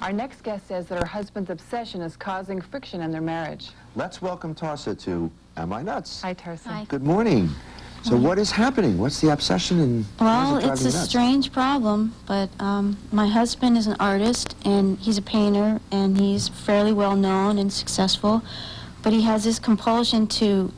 Our next guest says that her husband's obsession is causing friction in their marriage. Let's welcome Tarssa to Am I Nuts? Hi, Tarssa. Hi. Good morning. So what is happening? What's the obsession and Well, why is it it's driving a you nuts? strange problem, but my husband is an artist, and he's a painter, and he's fairly well known and successful, but he has this compulsion to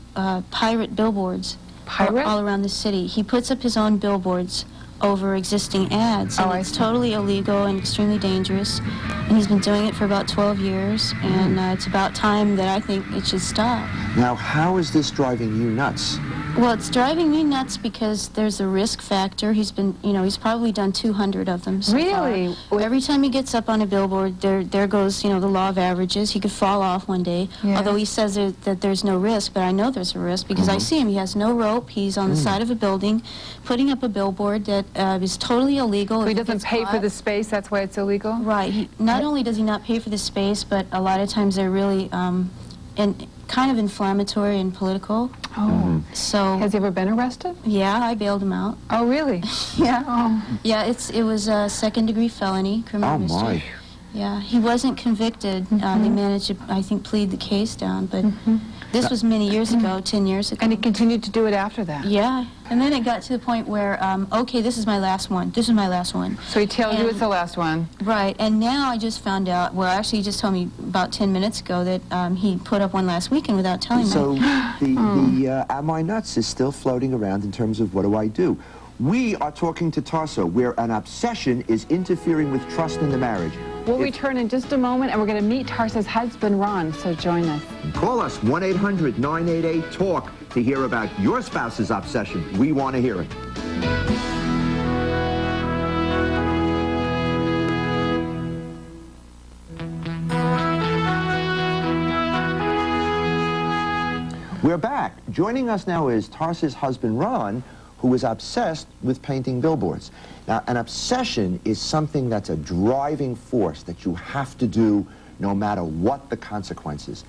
pirate billboards all around the city. He puts up his own billboards over existing ads, and it's totally illegal and extremely dangerous, and he's been doing it for about 12 years, and it's about time that I think it should stop. Now, how is this driving you nuts? Well, it's driving me nuts because there's a risk factor. He's been, he's probably done 200 of them so Really? far. Every time he gets up on a billboard, there goes, the law of averages. He could fall off one day, although he says that there's no risk, but I know there's a risk because I see him. He has no rope. He's on the side of a building putting up a billboard that is totally illegal. So he doesn't pay for the space, that's why it's illegal? Right. Not only does he not pay for the space, but a lot of times they're really kind of inflammatory and political. Oh. So Has he ever been arrested? yeah, I bailed him out. Oh, really? Yeah. Oh. Yeah, it was a second-degree felony, criminal mischief. Yeah, he wasn't convicted. They managed to, I think, plead the case down, but this was many years ago, 10 years ago. And he continued to do it after that? Yeah, and then it got to the point where, okay, this is my last one. This is my last one. So he tells you it's the last one? Right, and now I just found out, well, actually he just told me about 10 minutes ago that he put up one last weekend without telling me. So the Am I Nuts is still floating around in terms of what do I do? We are talking to Tarssa, where an obsession is interfering with trust in the marriage. We'll return in just a moment, and we're going to meet Tarssa's husband, Ron, so join us. Call us, 1-800-988-TALK, to hear about your spouse's obsession. We want to hear it. We're back. Joining us now is Tarssa's husband, Ron, who is obsessed with painting billboards. Now, an obsession is something that's a driving force that you have to do no matter what the consequences.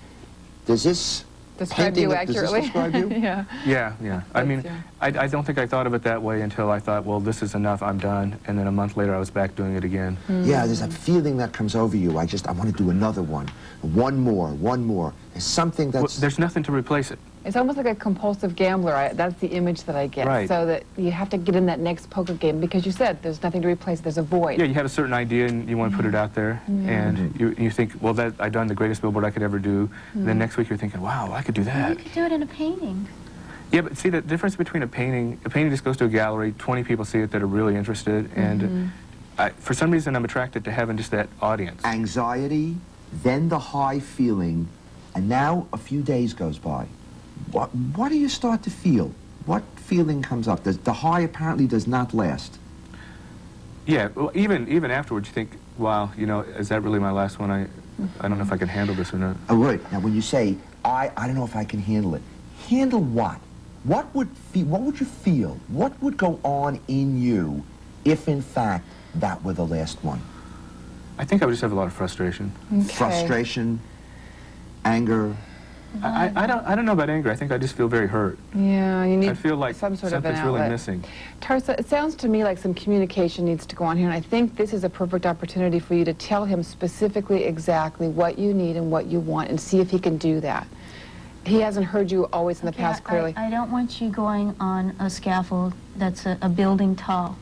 Does this describe you accurately? Does this describe you? Yeah. Yeah. I mean, I don't think I thought of it that way until I thought, well, this is enough, I'm done. And then a month later, I was back doing it again. Yeah, there's that feeling that comes over you. I want to do another one. One more. There's something that's... Well, there's nothing to replace it. It's almost like a compulsive gambler. That's the image that I get. Right. So that you have to get in that next poker game because you said there's nothing to replace. There's a void. Yeah, you have a certain idea and you want to put it out there. And you think, well, I've done the greatest billboard I could ever do. And then next week you're thinking, wow, I could do that. You could do it in a painting. Yeah, but see, the difference between a painting just goes to a gallery, 20 people see it that are really interested, and for some reason I'm attracted to having just that audience. Anxiety, then the high feeling, and now a few days goes by. What do you start to feel? What feeling comes up? The high apparently does not last. Yeah, well, even afterwards you think, wow, is that really my last one? I don't know if I can handle this or not. Oh, right. Now, when you say, I don't know if I can handle it, handle what? What would you feel? What would go on in you if, in fact, that were the last one? I think I would just have a lot of frustration. Okay. Frustration, anger. I don't know about anger. I think I just feel very hurt. Yeah, you need I feel like some sort of an something's outlet. really missing. Tarssa, it sounds to me like some communication needs to go on here, and I think this is a perfect opportunity for you to tell him specifically exactly what you need and what you want and see if he can do that. He hasn't heard you always in the past clearly. I don't want you going on a scaffold that's a building tall,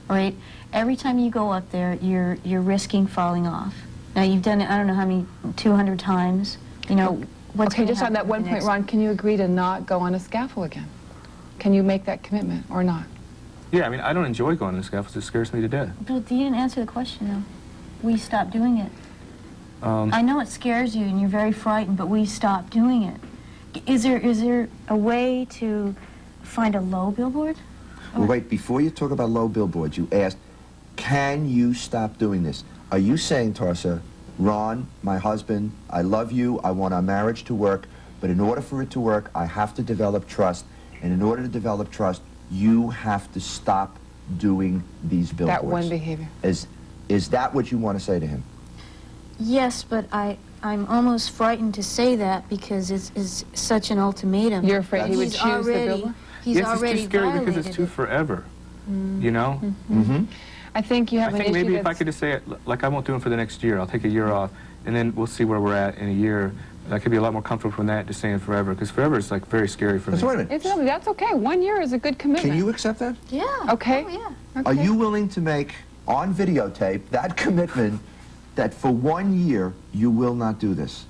right? Every time you go up there, you're risking falling off. Now, you've done it, I don't know how many, 200 times. What's Okay, just on that one point, Ron, can you agree to not go on a scaffold again? Can you make that commitment or not? Yeah, I mean, I don't enjoy going on the scaffolds. It scares me to death. But you didn't answer the question, though. We stopped doing it. I know it scares you and you're very frightened, but we stopped doing it. Is there a way to find a low billboard? Well, wait, before you talk about low billboards, you asked, can you stop doing this? Are you saying, Tarssa, Ron, my husband, I love you, I want our marriage to work, but in order for it to work, I have to develop trust, and in order to develop trust, you have to stop doing these billboards? That one behavior. Is that what you want to say to him? Yes, but I'm almost frightened to say that because it's such an ultimatum. You're afraid he would choose the billboard? He's yes, already it's too scary because violated it's too it. forever, Mm. you know? Mm-hmm. I think you have I an think issue maybe if I that's- could just say it, like I won't do them for the next year. I'll take a year off, and then we'll see where we're at in a year. I could be a lot more comfortable from that to saying forever, because forever is like very scary for me. So wait a minute. That's okay. 1 year is a good commitment. Can you accept that? Yeah. Okay. Oh, yeah. Okay. Are you willing to make, on videotape, that commitment that for 1 year you will not do this?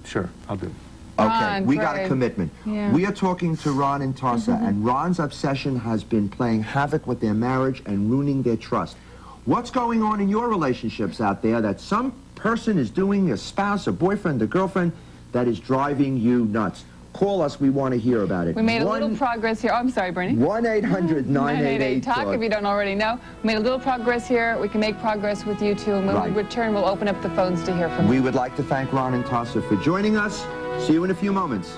Sure, I'll do it. Okay, Ron, we got a Greg. commitment. Yeah. We are talking to Ron and Tarssa, and Ron's obsession has been playing havoc with their marriage and ruining their trust. What's going on in your relationships out there that some person is doing, a spouse, a boyfriend, a girlfriend, that is driving you nuts? Call us, we want to hear about it. We made a little progress here. Oh, I'm sorry, Bernie. 1-800-988-TALK. If you don't already know. We made a little progress here. We can make progress with you too. And when Right. we return, we'll open up the phones to hear from you. We would like to thank Ron and Tarssa for joining us. See you in a few moments.